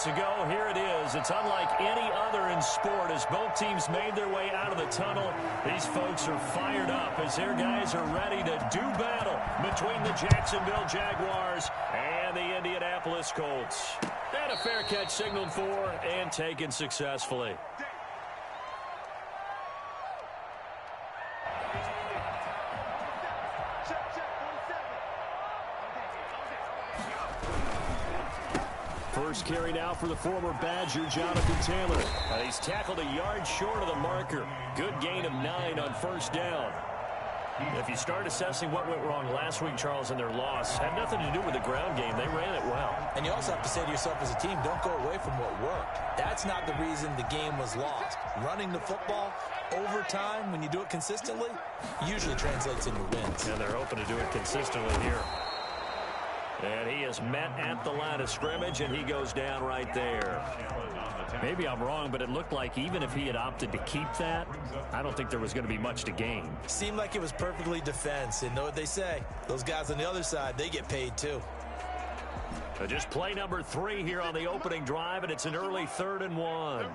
minutes ago. Here it is. It's unlike any other in sport as both teams made their way out of the tunnel. These folks are fired up as their guys are ready to do battle between the Jacksonville Jaguars and the Indianapolis Colts. And a fair catch signaled for and taken successfully. First carry now for the former Badger, Jonathan Taylor. He's tackled a yard short of the marker. Good gain of 9 on first down. If you start assessing what went wrong last week, Charles, in their loss, had nothing to do with the ground game. They ran it well. And you also have to say to yourself as a team, don't go away from what worked. That's not the reason the game was lost. Running the football over time, when you do it consistently, usually translates into wins. And they're hoping to do it consistently here. And he is met at the line of scrimmage, and he goes down right there. Maybe I'm wrong, but it looked like even if he had opted to keep that, I don't think there was going to be much to gain. Seemed like it was perfectly defense. And know what they say? Those guys on the other side, they get paid too. So just play number 3 here on the opening drive, and it's an early 3rd and 1.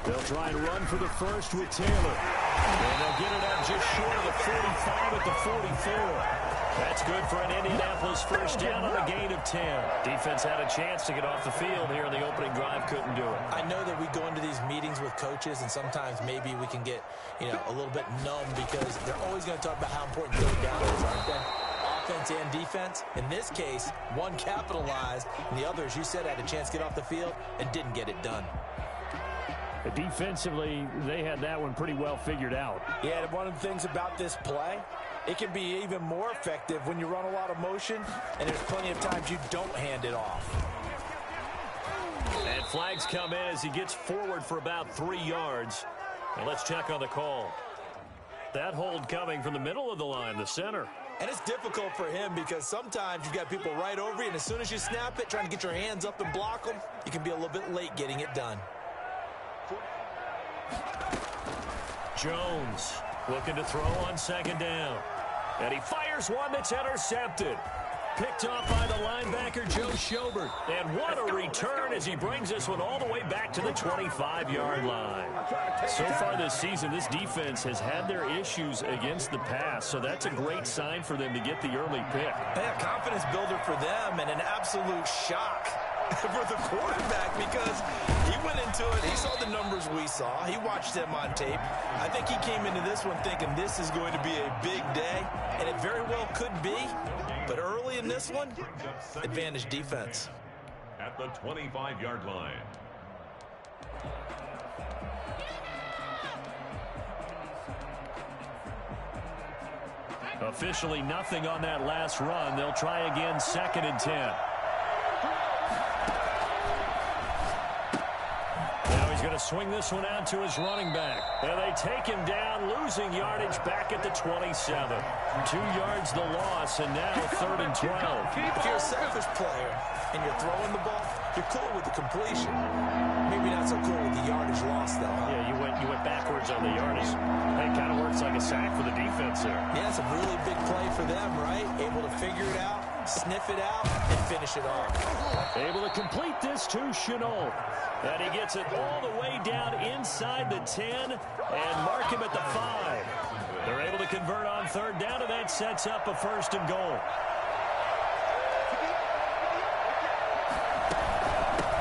They'll try and run for the first with Taylor. And they'll get it up just short of the 45 at the 44. That's good for an Indianapolis first down on a gain of 10. Defense had a chance to get off the field here in the opening drive, couldn't do it. I know that we go into these meetings with coaches, and sometimes maybe we can get, a little bit numb because they're always going to talk about how important third down is, aren't they? Offense and defense. In this case, one capitalized, and the other, as you said, had a chance to get off the field and didn't get it done. Defensively, they had that one pretty well figured out. Yeah, and one of the things about this play, it can be even more effective when you run a lot of motion, and there's plenty of times you don't hand it off. And flags come in as he gets forward for about 3 yards. And let's check on the call. That hold coming from the middle of the line, the center. And it's difficult for him because sometimes you've got people right over you, and as soon as you snap it, trying to get your hands up and block them, you can be a little bit late getting it done. Jones looking to throw on 2nd down. And he fires one that's intercepted. Picked off by the linebacker, Joe Schobert. And what a return as he brings this one all the way back to the 25-yard line. So far this season, this defense has had their issues against the pass, so that's a great sign for them to get the early pick. Yeah, confidence builder for them and an absolute shock for the quarterback because he went into it. He saw the numbers we saw. He watched them on tape. I think he came into this one thinking this is going to be a big day, and it very well could be. But early in this one, advantage defense. At the 25-yard line. Officially nothing on that last run. They'll try again, 2nd and 10. Going to swing this one out to his running back. And they take him down, losing yardage back at the 27. 2 yards the loss, and now 3rd and 12. If you're a selfish player and you're throwing the ball, you're cool with the completion. Maybe not so cool with the yardage loss, though. Huh? Yeah, you went backwards on the yardage. That kind of works like a sack for the defense there. Yeah, it's a really big play for them, right? Able to figure it out, sniff it out, and finish it off. Able to complete this to Chenault. And he gets it all the way down inside the 10 and mark him at the 5. They're able to convert on 3rd down, and that sets up a 1st and goal.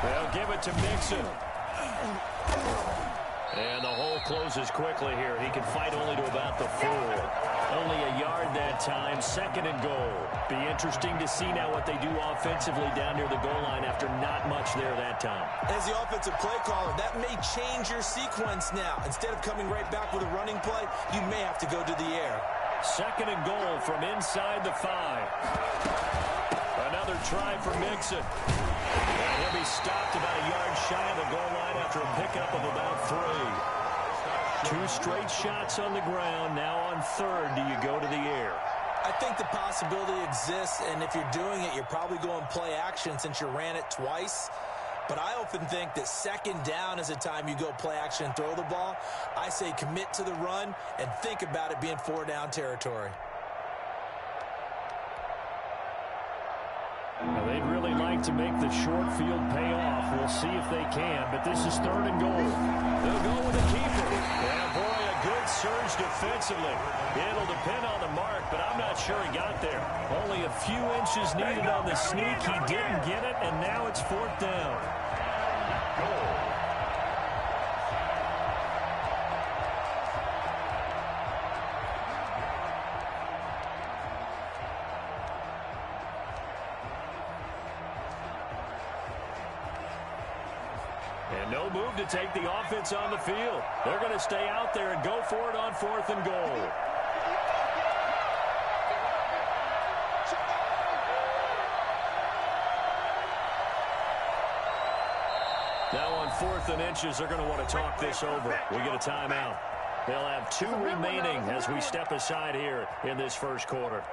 They'll give it to Mixon. And the hole closes quickly here. He can fight only to about the 4. Only a yard that time, 2nd and goal. Be interesting to see now what they do offensively down near the goal line after not much there that time. As the offensive play caller, that may change your sequence now. Instead of coming right back with a running play, you may have to go to the air. 2nd and goal from inside the 5. Another try for Mixon. And he'll be stopped about a yard shy of the goal line after a pickup of about 3. 2 straight shots on the ground. Now on 3rd, do you go to the air? I think the possibility exists, and if you're doing it, you're probably going play action since you ran it twice. But I often think that 2nd down is the time you go play action and throw the ball. I say commit to the run and think about it being 4-down territory. Well, they'd really like like to make the short field pay off. We'll see if they can, but this is 3rd and goal. They'll go with the keeper. And, boy, a good surge defensively. It'll depend on the mark, but I'm not sure he got there. Only a few inches needed on the sneak. He didn't get it, and now it's 4th down. And no move to take the offense on the field. They're going to stay out there and go for it on 4th and goal. Now on 4th and inches, they're going to want to talk this over. We get a timeout. They'll have 2 remaining as we step aside here in this first quarter.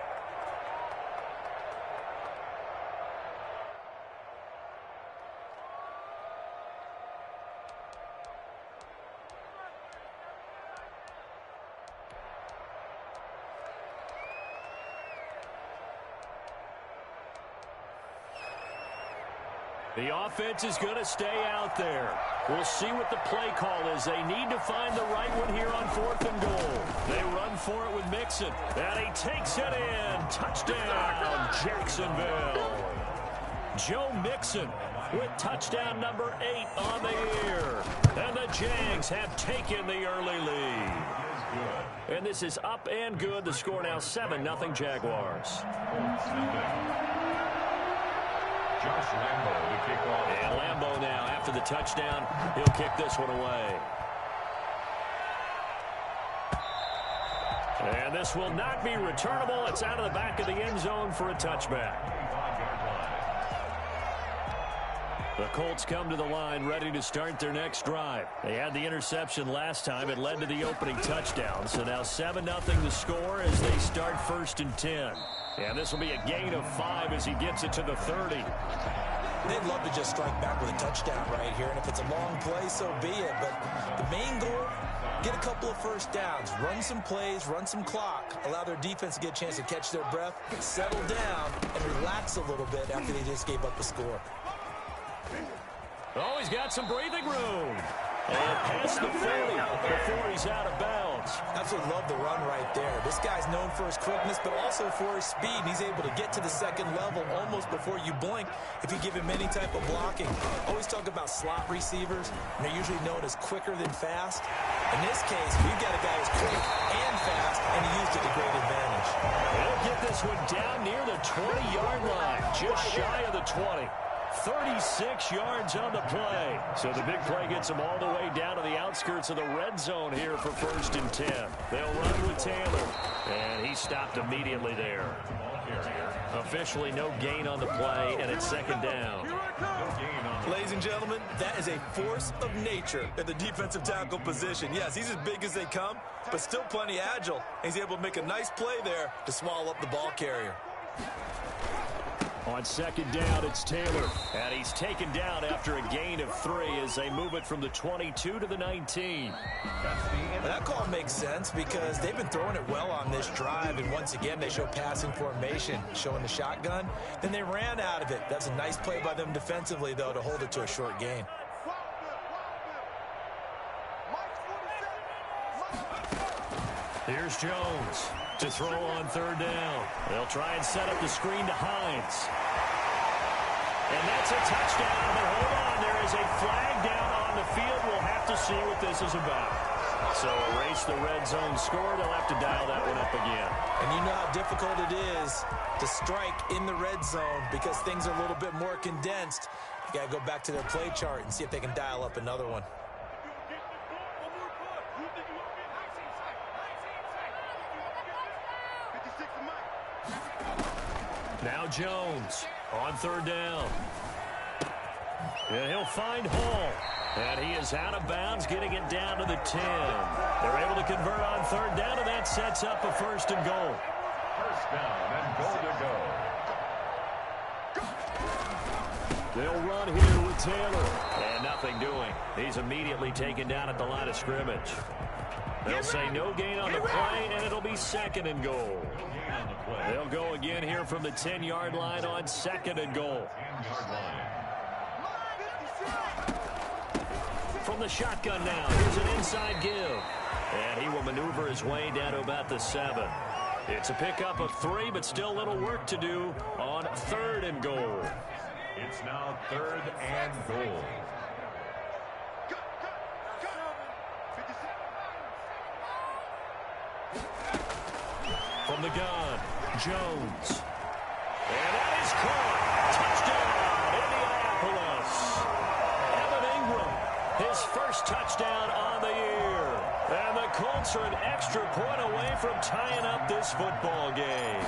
The offense is going to stay out there. We'll see what the play call is. They need to find the right one here on 4th and goal. They run for it with Mixon. And he takes it in. Touchdown, Jacksonville. Joe Mixon with touchdown number 8 on the year. And the Jags have taken the early lead. And this is up and good. The score now 7-0 Jaguars. Josh Lambo to kick off. And Lambo now, after the touchdown, he'll kick this one away. And this will not be returnable. It's out of the back of the end zone for a touchback. The Colts come to the line ready to start their next drive. They had the interception last time. It led to the opening touchdown. So now 7-0 the score as they start 1st and 10. And this will be a gain of 5 as he gets it to the 30. They'd love to just strike back with a touchdown right here. And if it's a long play, so be it. But the main goal, get a couple of first downs. Run some plays, run some clock. Allow their defense to get a chance to catch their breath, settle down, and relax a little bit after they just gave up a score. Oh, he's got some breathing room. And past the 40 before he's out of bounds. Absolutely love the run right there. This guy's known for his quickness, but also for his speed. And he's able to get to the second level almost before you blink if you give him any type of blocking. Always talk about slot receivers, and they're usually known as quicker than fast. In this case, we've got a guy who's quick and fast, and he used it to great advantage. He'll get this one down near the 20-yard line, just shy of the 20. 36 yards on the play. So the big play gets them all the way down to the outskirts of the red zone here for 1st and 10. They'll run with Taylor. And he stopped immediately there. Officially no gain on the play, and it's 2nd down. Ladies and gentlemen, that is a force of nature at the defensive tackle position. Yes, he's as big as they come, but still plenty agile. He's able to make a nice play there to swallow up the ball carrier. On 2nd down, it's Taylor. And he's taken down after a gain of 3 as they move it from the 22 to the 19. That call makes sense because they've been throwing it well on this drive. And once again, they show passing formation, showing the shotgun. Then they ran out of it. That's a nice play by them defensively, though, to hold it to a short gain. Here's Jones to throw on 3rd down. They'll try and set up the screen to Hines. And that's a touchdown, but hold on. There is a flag down on the field. We'll have to see what this is about. So erase the red zone score. They'll have to dial that one up again. And you know how difficult it is to strike in the red zone because things are a little bit more condensed. You got to go back to their play chart and see if they can dial up another one. Now Jones on 3rd down. And he'll find Hall. And he is out of bounds, getting it down to the 10. They're able to convert on 3rd down, and that sets up a 1st and goal. 1st down and goal to go. They'll run here with Taylor. And nothing doing. He's immediately taken down at the line of scrimmage. They'll say no gain on the play, and it'll be 2nd and goal. They'll go again here from the 10-yard line on 2nd and goal. From the shotgun now, here's an inside give. And he will maneuver his way down to about the 7. It's a pickup of 3, but still a little work to do on 3rd and goal. It's now 3rd and goal. From the gun, Jones. And that is caught. Touchdown, Indianapolis. Evan Ingram, his first touchdown on the year. And the Colts are an extra point away from tying up this football game.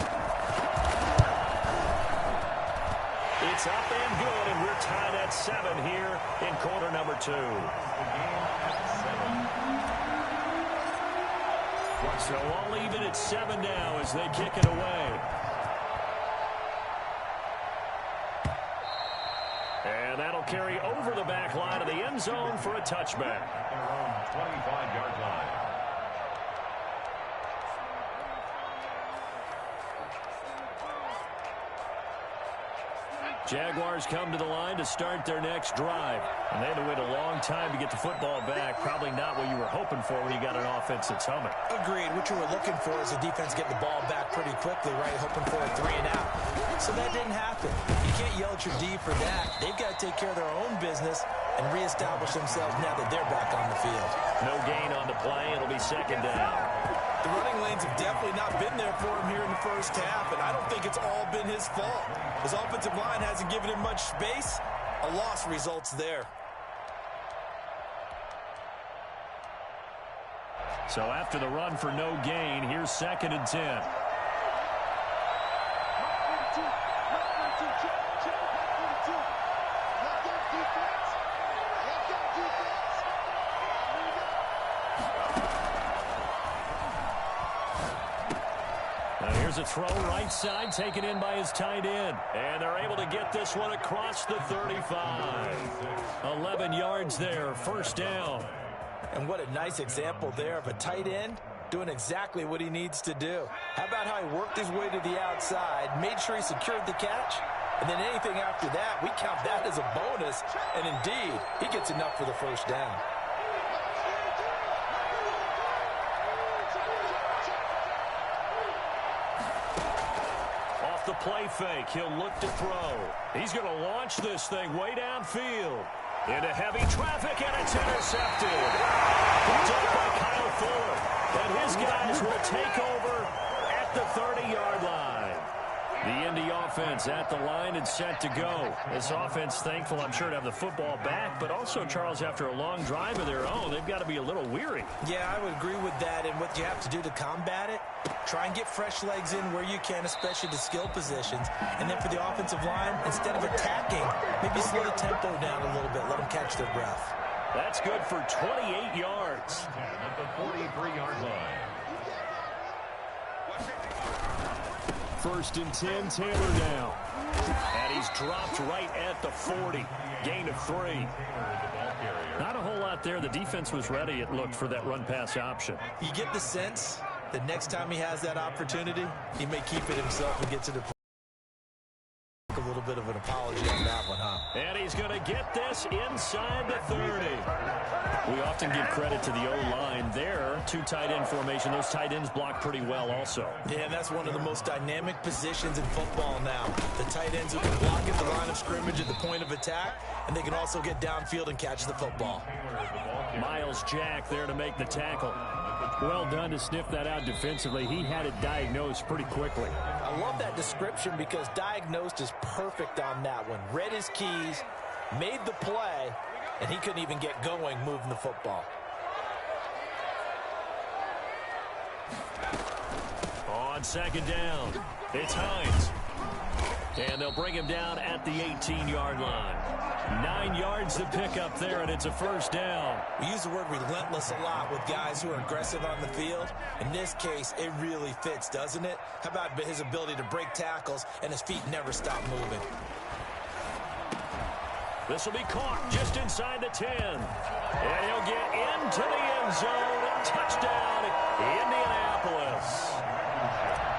It's up and good, and we're tied at 7 here in quarter number 2. So all even at 7 now as they kick it away. And that'll carry over the back line of the end zone for a touchback. Their own 25-yard line. Jaguars come to the line to start their next drive. And they had to wait a long time to get the football back. Probably not what you were hoping for when you got an offense that's humming. Agreed. What you were looking for is the defense getting the ball back pretty quickly, right? Hoping for a 3 and out. So that didn't happen. You can't yell at your D for that. They've got to take care of their own business and reestablish themselves now that they're back on the field. No gain on the play. It'll be 2nd down. The running lanes have definitely not been there for him here in the first half, and I don't think it's all been his fault. His offensive line hasn't given him much space. A loss results there. So after the run for no gain, here's 2nd and 10. Here's a throw right side, taken in by his tight end. And they're able to get this one across the 35. 11 yards there, 1st down. And what a nice example there of a tight end doing exactly what he needs to do. How about how he worked his way to the outside, made sure he secured the catch, and then anything after that, we count that as a bonus. And indeed, he gets enough for the 1st down. The play fake. He'll look to throw. He's going to launch this thing way downfield. Into heavy traffic, and it's intercepted. Picked up by Kyle Fuller. And his guys will take over at the 30-yard line. The Indy offense at the line and set to go. This offense thankful, I'm sure, to have the football back, but also, Charles, after a long drive of their own, they've got to be a little weary. Yeah, I would agree with that, and what you have to do to combat it, try and get fresh legs in where you can, especially the skill positions. And then for the offensive line, instead of attacking, maybe slow the tempo down a little bit, let them catch their breath. That's good for 28 yards. At the 43-yard line. 1st and 10, Taylor down. And he's dropped right at the 40. Gain of 3. Not a whole lot there. The defense was ready, it looked, for that run-pass option. You get the sense that next time he has that opportunity, he may keep it himself and get to the a little bit of an apology on that one, huh? And he's going to get this inside the 30. We often give credit to the O-line there. 2 tight end formation. Those tight ends block pretty well also. Yeah, and that's one of the most dynamic positions in football now. The tight ends who can block at the line of scrimmage at the point of attack, and they can also get downfield and catch the football. Miles Jack there to make the tackle. Well done to sniff that out defensively. He had it diagnosed pretty quickly. I love that description because diagnosed is perfect on that one. Read his keys, made the play, and he couldn't even get going moving the football. On 2nd down, it's Hines. And they'll bring him down at the 18-yard line. 9 yards to pick up there, and it's a 1st down. We use the word relentless a lot with guys who are aggressive on the field. In this case, it really fits, doesn't it? How about his ability to break tackles and his feet never stop moving? This will be caught just inside the 10. And he'll get into the end zone Touchdown, Indianapolis.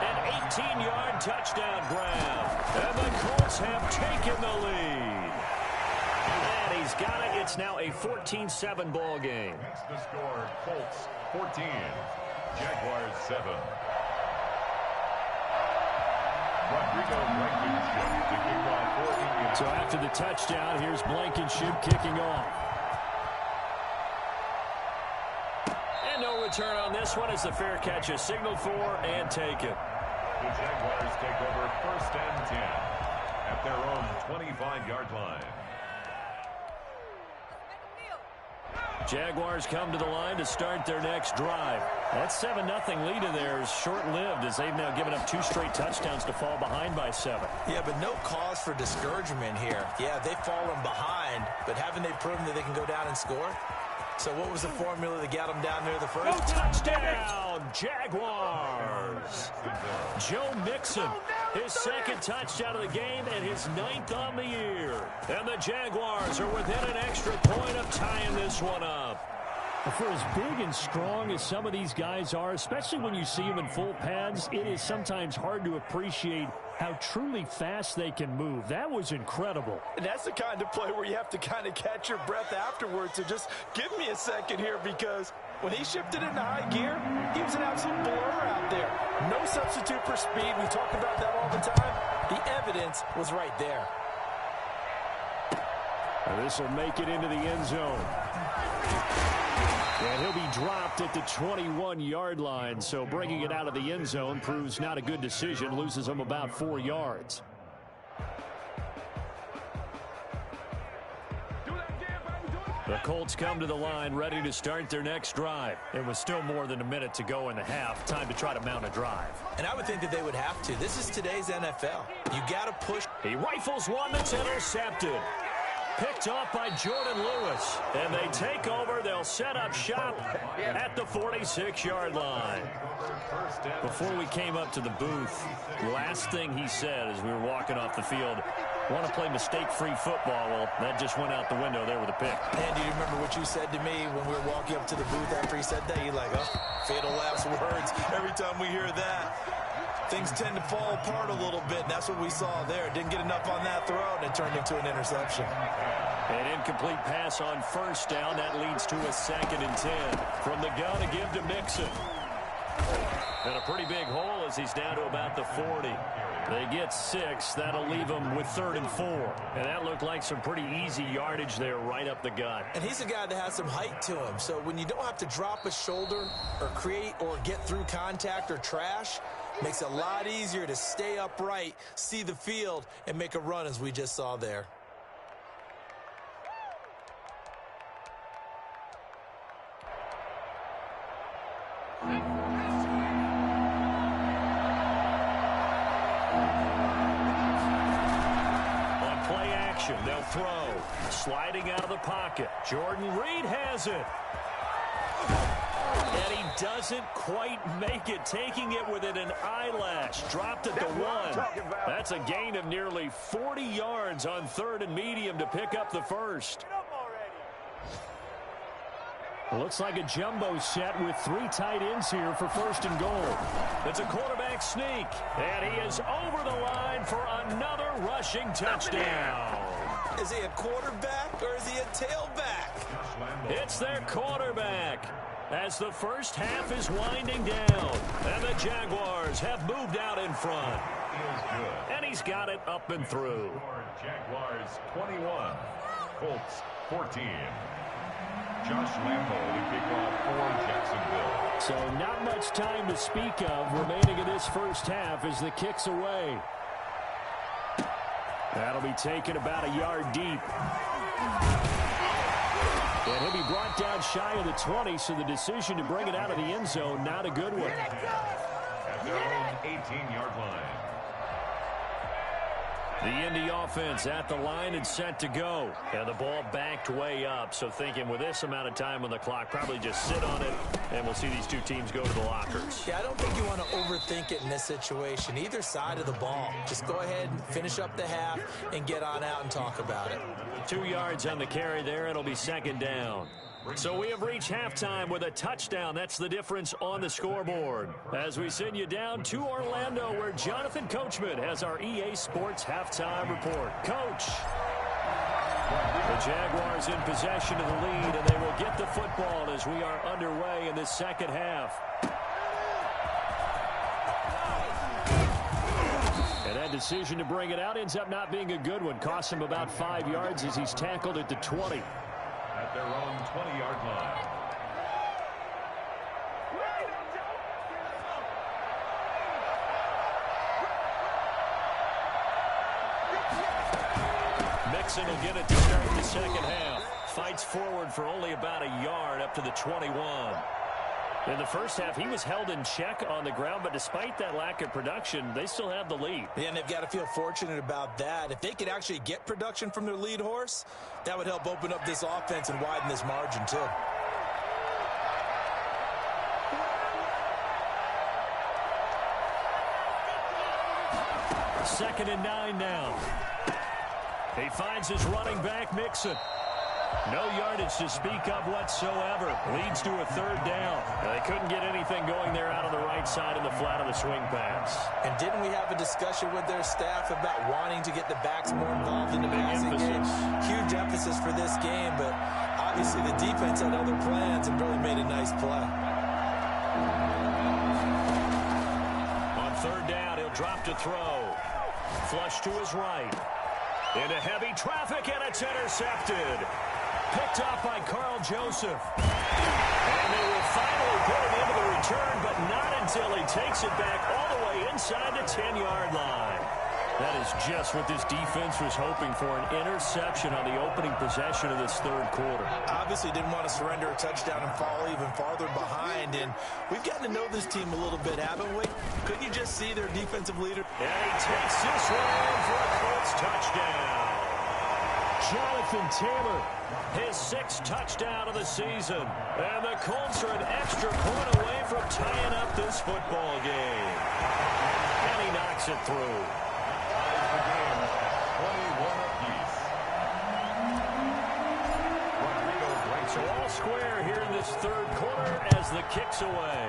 An 18-yard touchdown grab. And the Colts have taken the lead. And he's got it. It's now a 14-7 ball game. That's the score. Colts 14, Jaguars 7. Rodrigo Blankenship to kick off for Indianapolis. So after the touchdown, here's Blankenship kicking off. And no return on this one as the fair catch is signaled for and taken. The Jaguars take over 1st and 10 at their own 25-yard line. Jaguars come to the line to start their next drive. That 7-0 lead of theirs short-lived as they've now given up 2 straight touchdowns to fall behind by 7. Yeah, but no cause for discouragement here. Yeah, they've fallen behind, but haven't they proven that they can go down and score? So what was the formula that got them down there the first? Touchdown, Jaguars. Joe Mixon, his 2nd touchdown of the game and his 9th on the year. And the Jaguars are within an extra point of tying this one up. For as big and strong as some of these guys are, especially when you see them in full pads, it is sometimes hard to appreciate how truly fast they can move. That was incredible. And that's the kind of play where you have to kind of catch your breath afterwards. So just give me a second here, because when he shifted into high gear, he was an absolute blur out there. No substitute for speed. We talk about that all the time. The evidence was right there. And this will make it into the end zone. And he'll be dropped at the 21-yard line, so bringing it out of the end zone proves not a good decision, loses him about 4 yards. The Colts come to the line ready to start their next drive. It was still more than a minute to go in the half. Time to try to mount a drive. And I would think that they would have to. This is today's NFL. You got to push. He rifles one that's intercepted. Picked off by Jordan Lewis. And they take over. They'll set up shop at the 46-yard line. Before we came up to the booth, the last thing he said as we were walking off the field, want to play mistake-free football. Well, that just went out the window there with a pick. And do you remember what you said to me when we were walking up to the booth after he said that? You're like, oh, fatal last words. Every time we hear that, things tend to fall apart a little bit, and that's what we saw there. Didn't get enough on that throw, and it turned into an interception. An incomplete pass on first down. That leads to a 2nd and 10. From the gun to give to Mixon. And a pretty big hole as he's down to about the 40. They get 6. That'll leave them with 3rd and 4. And that looked like some pretty easy yardage there right up the gut. And he's a guy that has some height to him. So when you don't have to drop a shoulder or create or get through contact or trash, makes it a lot easier to stay upright, see the field, and make a run as we just saw there. They'll throw. Sliding out of the pocket. Jordan Reed has it. And he doesn't quite make it, taking it within an eyelash. Dropped at the 1. That's a gain of nearly 40 yards on 3rd and medium to pick up the first. Looks like a jumbo set with 3 tight ends here for 1st and goal. It's a quarterback sneak. And he is over the line for another rushing touchdown. Is he a quarterback or is he a tailback? It's their quarterback as the first half is winding down. And the Jaguars have moved out in front. And he's got it up and through. Jaguars 21, Colts 14. Josh Lambo to kick off for Jacksonville. So not much time to speak of remaining in this first half as the kick's away. That'll be taken about a yard deep. And he'll be brought down shy of the 20, so the decision to bring it out of the end zone, not a good one. At their own 18-yard line. The Indy offense at the line and set to go. And the ball backed way up, so thinking with this amount of time on the clock, probably just sit on it, and we'll see these two teams go to the lockers. Yeah, I don't think you want to overthink it in this situation, either side of the ball. Just go ahead and finish up the half and get on out and talk about it. 2 yards on the carry there. It'll be 2nd down. So we have reached halftime with a touchdown. That's the difference on the scoreboard. As we send you down to Orlando, where Jonathan Coachman has our EA Sports halftime report. Coach. The Jaguars in possession of the lead, and they will get the football as we are underway in the second half. And that decision to bring it out ends up not being a good one. Costs him about 5 yards as he's tackled at the 20. At their own 20-yard line. Mixon will get it to start the second half. Fights forward for only about a yard up to the 21. In the first half, he was held in check on the ground, but despite that lack of production, they still have the lead. Yeah, and they've got to feel fortunate about that. If they could actually get production from their lead horse, that would help open up this offense and widen this margin, too. Second and 9 now. He finds his running back, Mixon. No yardage to speak of whatsoever. Leads to a third down. Now, they couldn't get anything going there out on the right side in the flat of the swing pass. And didn't we have a discussion with their staff about wanting to get the backs more involved in the passing game? Huge emphasis for this game, but obviously the defense had other plans and really made a nice play. On third down, he'll drop to throw. Flush to his right. Into heavy traffic, and it's intercepted. Picked off by Carl Joseph. And they will finally put it into the return, but not until he takes it back all the way inside the 10-yard line. That is just what this defense was hoping for, an interception on the opening possession of this third quarter. Obviously didn't want to surrender a touchdown and fall even farther behind, and we've gotten to know this team a little bit, haven't we? Couldn't you just see their defensive leader? And he takes this one in for a Colts touchdown. Jonathan Taylor, his 6th touchdown of the season. And the Colts are an extra point away from tying up this football game. And he knocks it through. The game, 21 apiece. So all square here in this third quarter as the kick's away.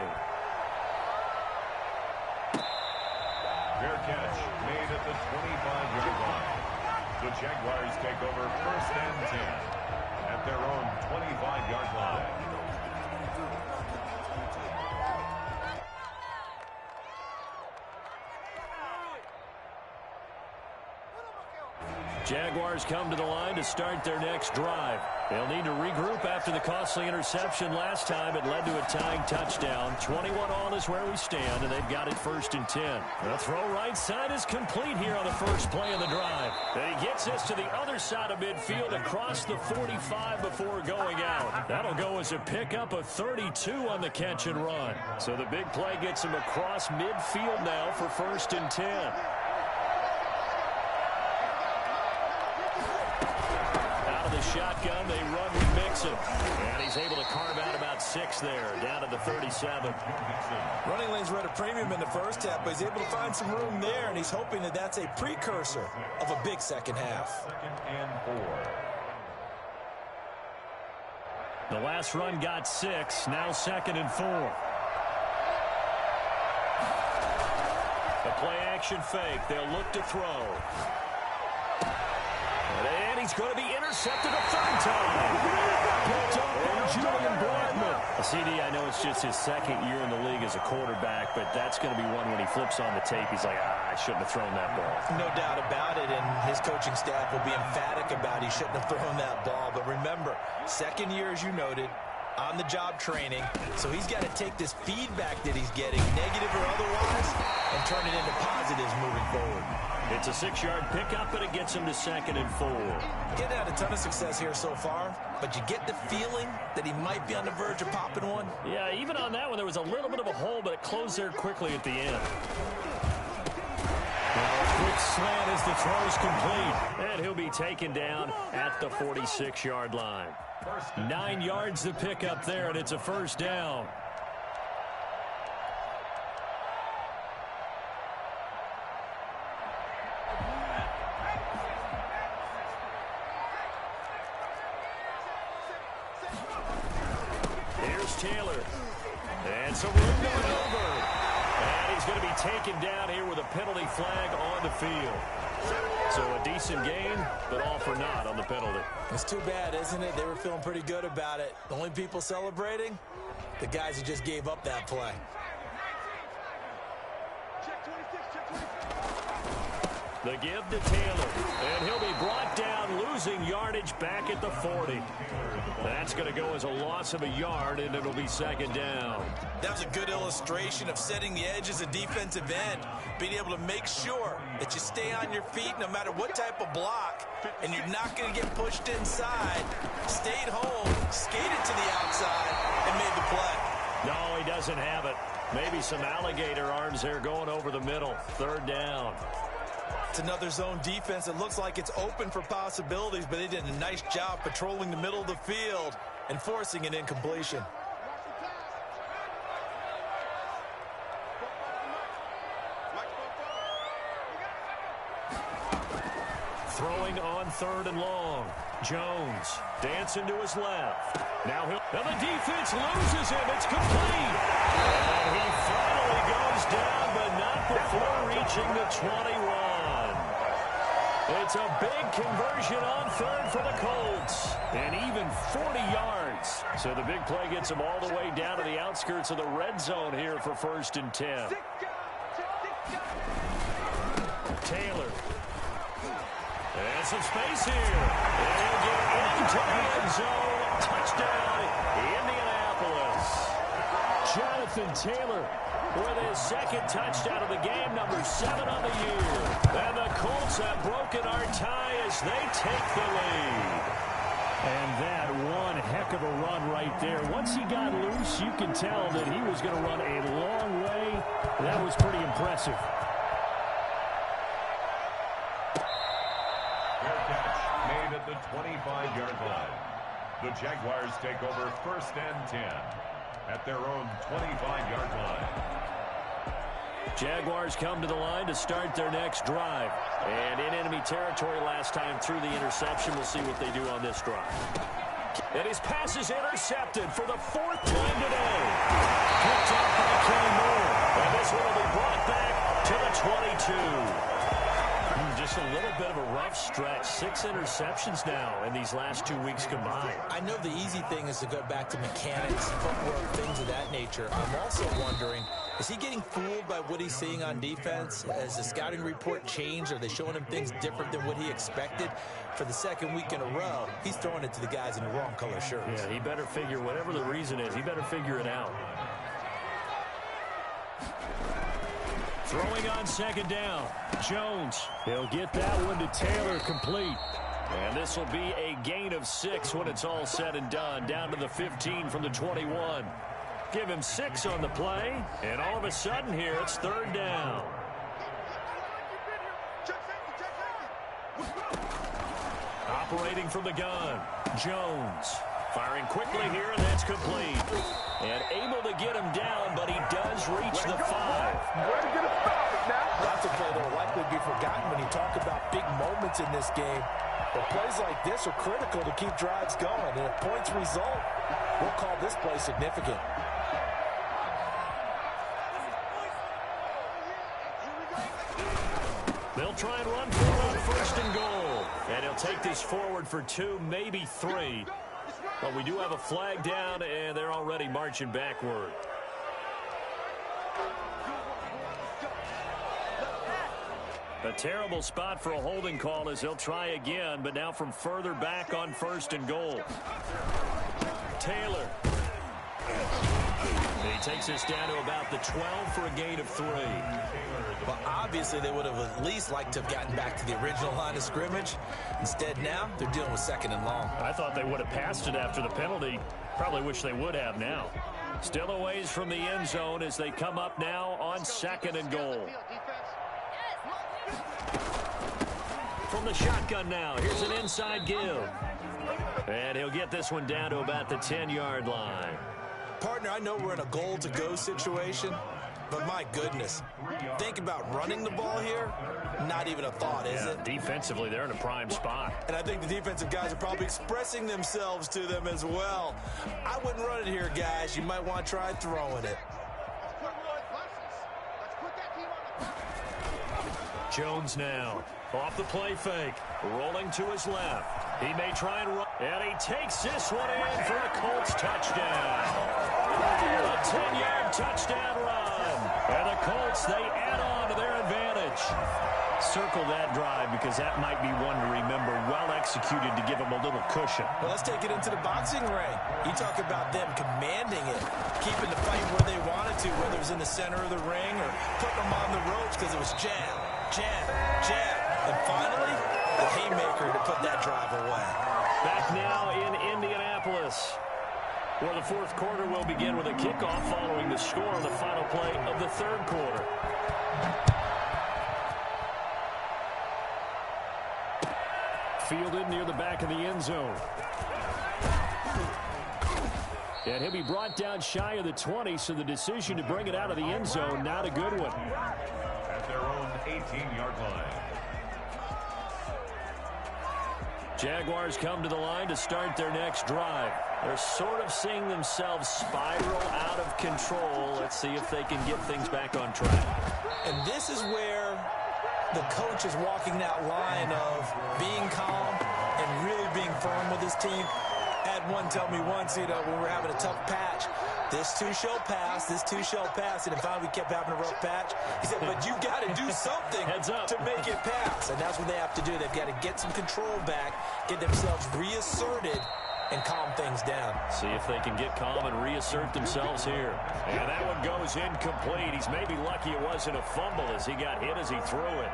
Fair catch made at the 25-yard line. The Jaguars take over first and 10 at their own 25-yard line. Jaguars come to the line to start their next drive. They'll need to regroup after the costly interception last time. It led to a tying touchdown. 21-all is where we stand, and they've got it first and 10. The throw right side is complete here on the first play of the drive. And he gets us to the other side of midfield across the 45 before going out. That'll go as a pickup of 32 on the catch and run. So the big play gets him across midfield now for first and 10. Shotgun, they run with Mixon. And he's able to carve out about 6 there, down to the 37. Running lanes were at a premium in the first half, but he's able to find some room there, and he's hoping that that's a precursor of a big second half. 2nd and 4. The last run got 6, now 2nd and 4. The play action fake, they'll look to throw. And he's going to be intercepted a third time. Picked up by Julian Blackmon. CD, I know it's just his 2nd year in the league as a quarterback, but that's going to be one when he flips on the tape, he's like, I shouldn't have thrown that ball. No doubt about it, and his coaching staff will be emphatic about he shouldn't have thrown that ball. But remember, 2nd year, as you noted, on-the-job training, so he's got to take this feedback that he's getting, negative or otherwise, and turn it into positives moving forward. It's a 6-yard pickup, but it gets him to 2nd and 4. Getting had a ton of success here so far, but you get the feeling that he might be on the verge of popping one. Yeah, even on that one, there was a little bit of a hole, but it closed there quickly at the end. Quick slant as the throw's complete, and he'll be taken down at the 46-yard line. 9 yards to pick up there, and it's a first down. Here's Taylor. And some room going over. And he's going to be taken down here with a penalty flag on the field. So a decent game, but all for naught on the penalty. It's too bad, isn't it? They were feeling pretty good about it. The only people celebrating, the guys who just gave up that play. The give to Taylor, and he'll be brought down, losing yardage back at the 40. That's going to go as a loss of a yard, and it'll be second down. That was a good illustration of setting the edge as a defensive end, being able to make sure that you stay on your feet no matter what type of block, and you're not going to get pushed inside. Stayed home, skated to the outside, and made the play. No, he doesn't have it. Maybe some alligator arms there going over the middle. Third down. It's another zone defense. It looks like it's open for possibilities, but they did a nice job patrolling the middle of the field and forcing an incompletion. Throwing on third and long. Jones dancing to his left. Now the defense loses him. It's complete. And he finally goes down, but not before reaching the 21. It's a big conversion on third for the Colts. And even 40 yards. So the big play gets him all the way down to the outskirts of the red zone here for 1st and 10. Taylor. And some space here. And he'll get into the end zone. Touchdown, Indianapolis. Jonathan Taylor with his second touchdown of the game, number 7 on the year. And the Colts have broken our tie as they take the lead. And that one heck of a run right there. Once he got loose, you can tell that he was going to run a long way. That was pretty impressive. Fair catch made at the 25-yard line. The Jaguars take over 1st and 10 at their own 25-yard line. Jaguars come to the line to start their next drive. And in enemy territory last time through the interception. We'll see what they do on this drive. And his pass is intercepted for the 4th time today. Picked up by Kenny Moore. And this one will be brought back to the 22. Just a little bit of a rough stretch. 6 interceptions now in these last 2 weeks combined. I know the easy thing is to go back to mechanics, footwork, things of that nature. I'm also wondering, is he getting fooled by what he's seeing on defense? Has the scouting report changed? Are they showing him things different than what he expected? For the 2nd week in a row, he's throwing it to the guys in the wrong color shirts. Yeah, he better figure, whatever the reason is, he better figure it out. Throwing on 2nd down. Jones. He'll get that one to Taylor, complete. And this will be a gain of 6 when it's all said and done. Down to the 15 from the 21. Give him 6 on the play. And all of a sudden here, it's 3rd down. Operating from the gun. Jones. Firing quickly here, and that's complete. And able to get him down, but he does reach the 5. That's a play that will likely be forgotten when you talk about big moments in this game. But plays like this are critical to keep drives going. And if points result, we'll call this play significant. They'll try and run for it on 1st and goal. And he'll take this forward for 2, maybe 3. But we do have a flag down, and they're already marching backward. A terrible spot for a holding call as they'll try again, but now from further back on 1st and goal. Taylor. He takes us down to about the 12 for a gain of 3. Well, obviously, they would have at least liked to have gotten back to the original line of scrimmage. Instead, now, they're dealing with 2nd and long. I thought they would have passed it after the penalty. Probably wish they would have now. Still a ways from the end zone as they come up now on 2nd and goal. From the shotgun now, here's an inside give. And he'll get this one down to about the 10-yard line. Partner, I know we're in a goal-to-go situation, But my goodness, think about running the ball here. Not even a thought, is it? Defensively, they're in a prime spot. And I think the defensive guys are probably expressing themselves to them as well. I wouldn't run it here, guys. You might want to try throwing it. Jones now off the play fake, rolling to his left. He may try and run, and he takes this one in for a Colts touchdown. A 10-yard touchdown run. And the Colts, they add on to their advantage. Circle that drive because that might be one to remember. Well executed to give them a little cushion. Well, let's take it into the boxing ring. You talk about them commanding it, keeping the fight where they wanted to, whether it was in the center of the ring or putting them on the ropes because it was jab, jab, jab. And finally, the haymaker to put that drive away. Back now in Indianapolis, where the fourth quarter will begin with a kickoff following the score on the final play of the third quarter. Fielded near the back of the end zone. And he'll be brought down shy of the 20, so the decision to bring it out of the end zone, not a good one. At their own 18-yard line. Jaguars come to the line to start their next drive. They're sort of seeing themselves spiral out of control. Let's see if they can get things back on track. And this is where the coach is walking that line of being calm and really being firm with his team. I had one tell me once, when we're having a tough patch, this too shall pass, this too shall pass. And finally we kept having a rough patch. He said, but you got to do something to make it pass. And that's what they have to do. They've got to get some control back, get themselves reasserted, and calm things down. See if they can get calm and reassert themselves here. And that one goes incomplete. He's maybe lucky it wasn't a fumble as he got hit as he threw it.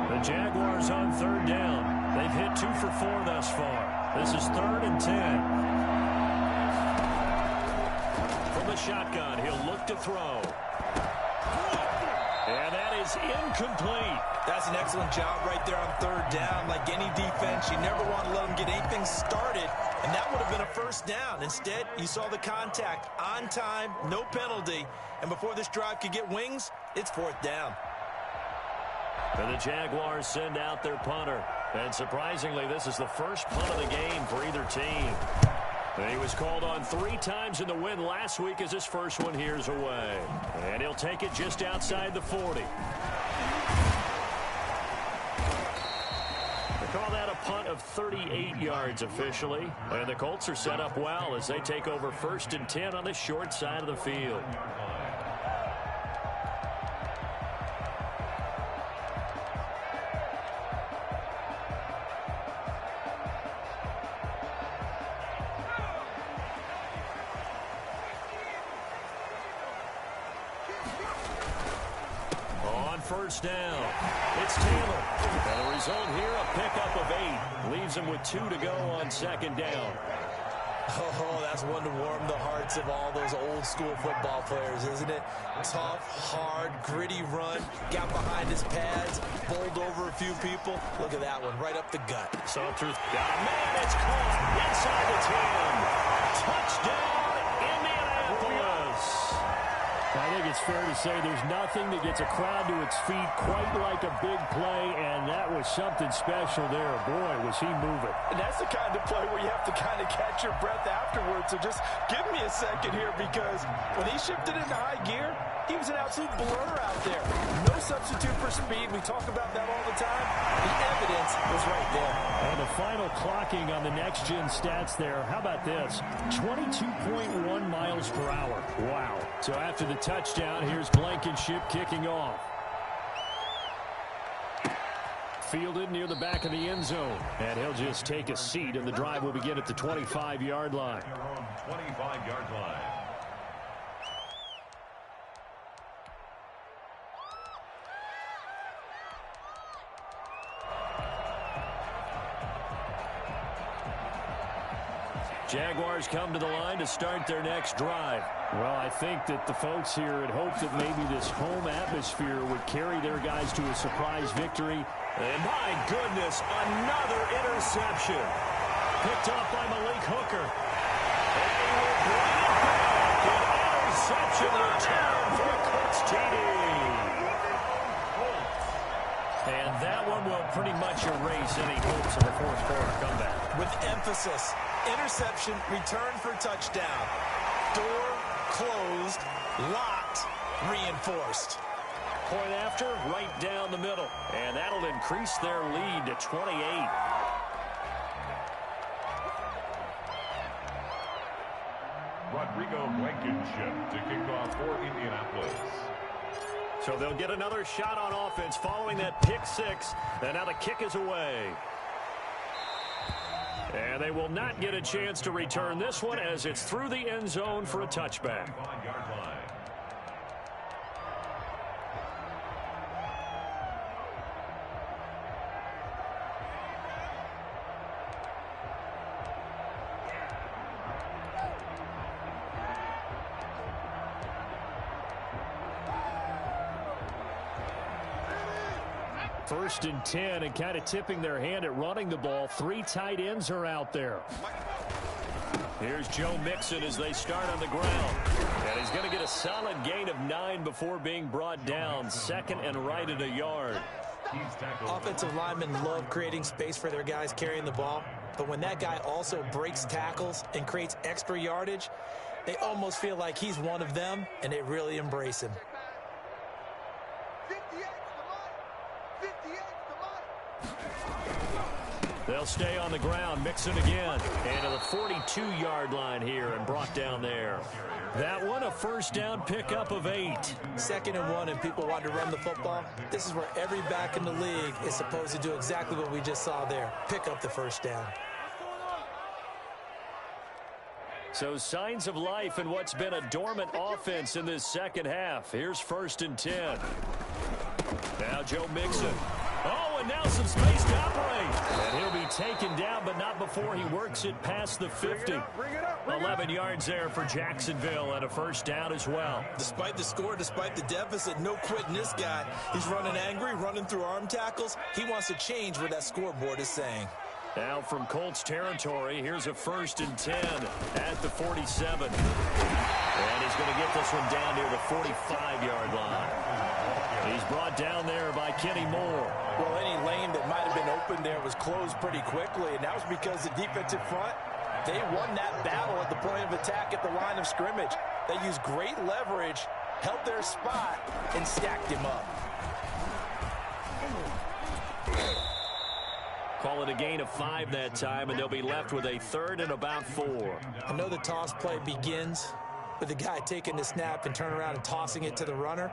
The Jaguars on third down. They've hit 2 for 4 thus far. This is 3rd and 10. From the shotgun, he'll look to throw. And that is incomplete. That's an excellent job right there on third down. Like any defense, you never want to let them get anything started, and that would have been a first down. Instead, you saw the contact on time, no penalty, and before this drive could get wings, it's 4th down. And the Jaguars send out their punter. And surprisingly, this is the first punt of the game for either team. He was called on 3 times in the win last week as his first one here's away. And he'll take it just outside the 40. They call that a punt of 38 yards officially. And the Colts are set up well as they take over 1st and 10 on the short side of the field. First down. It's Taylor. And the result here, a pickup of 8. Leaves him with 2 to go on 2nd down. Oh, that's one to warm the hearts of all those old school football players, isn't it? Tough, hard, gritty run. Got behind his pads, bowled over a few people. Look at that one, right up the gut. So through. Got a man, it's caught inside the 10. Touchdown, Indianapolis. I think it's fair to say there's nothing that gets a crowd to its feet quite like a big play, and that was something special there. Boy, was he moving. And that's the kind of play where you have to kind of catch your breath afterwards. So just give me a second here, because when he shifted into high gear, he was an absolute blur out there. No substitute for speed. We talk about that all the time. The evidence was right there. And the final clocking on the next-gen stats there. How about this? 22.1 miles per hour. Wow. So after the touchdown, here's Blankenship kicking off. Fielded near the back of the end zone. And he'll just take a seat, and the drive will begin at the 25-yard line. 25-yard line. Jaguars come to the line to start their next drive. Well, I think that the folks here had hoped that maybe this home atmosphere would carry their guys to a surprise victory. And my goodness, another interception. Picked off by Malik Hooker. And he will bring it back. An interception return for a Colts Colts TD. And that one will pretty much erase any hopes of a fourth quarter comeback. With emphasis, interception, return for touchdown. Door closed, locked, reinforced. Point after, right down the middle. And that'll increase their lead to 28. Rodrigo Blankenship to kick off for Indianapolis. So they'll get another shot on offense following that pick six. And now the kick is away. And they will not get a chance to return this one as it's through the end zone for a touchback. 5-yard line. First and 10, and kind of tipping their hand at running the ball. 3 tight ends are out there. Here's Joe Mixon as they start on the ground. And he's going to get a solid gain of 9 before being brought down. Second and right at a yard. Offensive linemen love creating space for their guys carrying the ball. But when that guy also breaks tackles and creates extra yardage, they almost feel like he's one of them, and they really embrace him. They'll stay on the ground. Mixon again. And to the 42-yard line here and brought down there. That one, a first down pickup of 8. 2nd and 1, and people want to run the football. This is where every back in the league is supposed to do exactly what we just saw there. Pick up the first down. So signs of life in what's been a dormant offense in this second half. Here's 1st and 10. Now Joe Mixon. Oh, and now some space to operate. And he'll be taken down, but not before he works it past the 50. 11 yards there for Jacksonville and a first down as well. Despite the score, despite the deficit, no quitting this guy. He's running angry, running through arm tackles. He wants to change what that scoreboard is saying. Now from Colts territory, here's a 1st and 10 at the 47. And he's going to get this one down near the 45-yard line. He's brought down there by Kenny Moore. Well, any lane that might have been open there was closed pretty quickly, and that was because the defensive front, they won that battle at the point of attack at the line of scrimmage. They used great leverage, held their spot, and stacked him up. Call it a gain of 5 that time, and they'll be left with a 3rd and about 4. I know the toss play begins with the guy taking the snap and turning around and tossing it to the runner.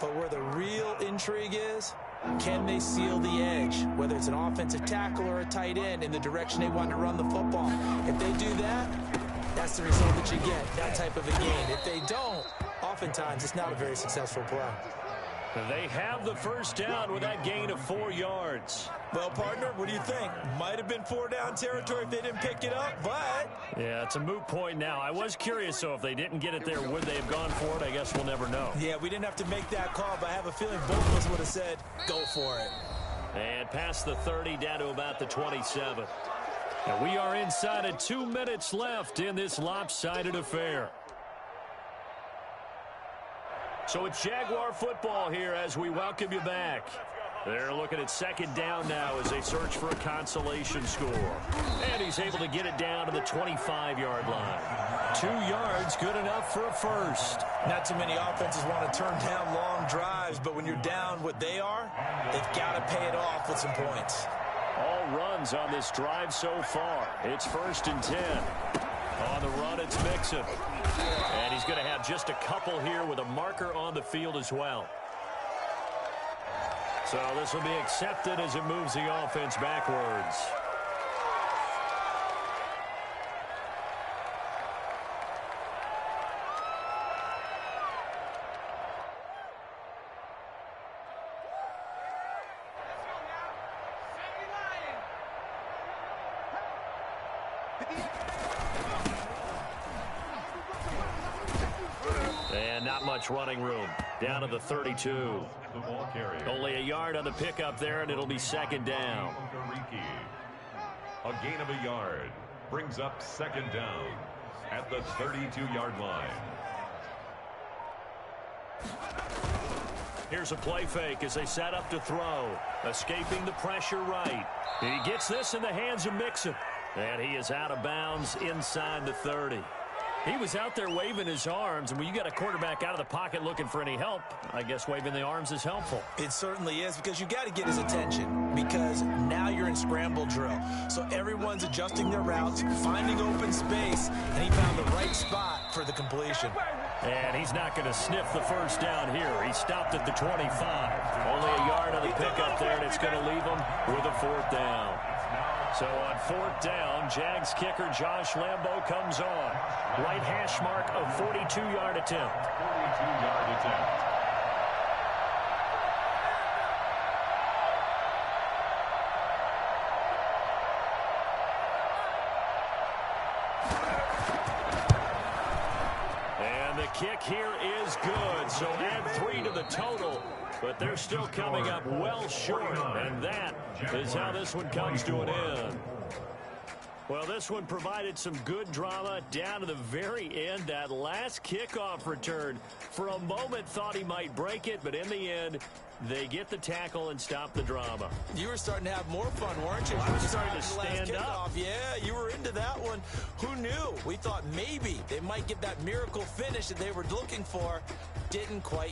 But where the real intrigue is, can they seal the edge, whether it's an offensive tackle or a tight end, in the direction they want to run the football? If they do that, that's the result that you get, that type of a gain. If they don't, oftentimes it's not a very successful play. They have the first down with that gain of 4 yards. Well, partner, what do you think? Might have been 4-down territory if they didn't pick it up, but... Yeah, it's a moot point now. I was curious, so if they didn't get it there, would they have gone for it? I guess we'll never know. Yeah, we didn't have to make that call, but I have a feeling both of us would have said, go for it. And past the 30, down to about the 27. And we are inside of 2 minutes left in this lopsided affair. So it's Jaguar football here as we welcome you back. They're looking at 2nd down now as they search for a consolation score. And he's able to get it down to the 25-yard line. 2 yards, good enough for a first. Not too many offenses want to turn down long drives, but when you're down what they are, they've got to pay it off with some points. All runs on this drive so far. It's 1st and 10. On the run, it's Mixon. And he's going to have just a couple here with a marker on the field as well. So this will be accepted as it moves the offense backwards. And not much running room. Down to the 32. Only a yard on the pickup there, and it'll be 2nd down. A gain of a yard brings up 2nd down at the 32-yard line. Here's a play fake as they set up to throw. Escaping the pressure right. He gets this in the hands of Mixon. And he is out of bounds inside the 30. He was out there waving his arms, and when you got a quarterback out of the pocket looking for any help, I guess waving the arms is helpful. It certainly is, because you got to get his attention, because now you're in scramble drill. So everyone's adjusting their routes, finding open space, and he found the right spot for the completion. And he's not going to sniff the first down here. He stopped at the 25. Only a yard on the pickup there, and it's going to leave him with a 4th down. So on 4th down, Jags kicker Josh Lambo comes on. Right hash mark of 42-yard attempt. 42-yard attempt. And the kick here is good. So add 3 to the total. But they're still coming up well short, and that is how this one comes to an end. Well, this one provided some good drama down to the very end. That last kickoff return, for a moment thought he might break it, but in the end, they get the tackle and stop the drama. You were starting to have more fun, weren't you? I was starting to stand up. Yeah, you were into that one. Who knew? We thought maybe they might get that miracle finish that they were looking for. Didn't quite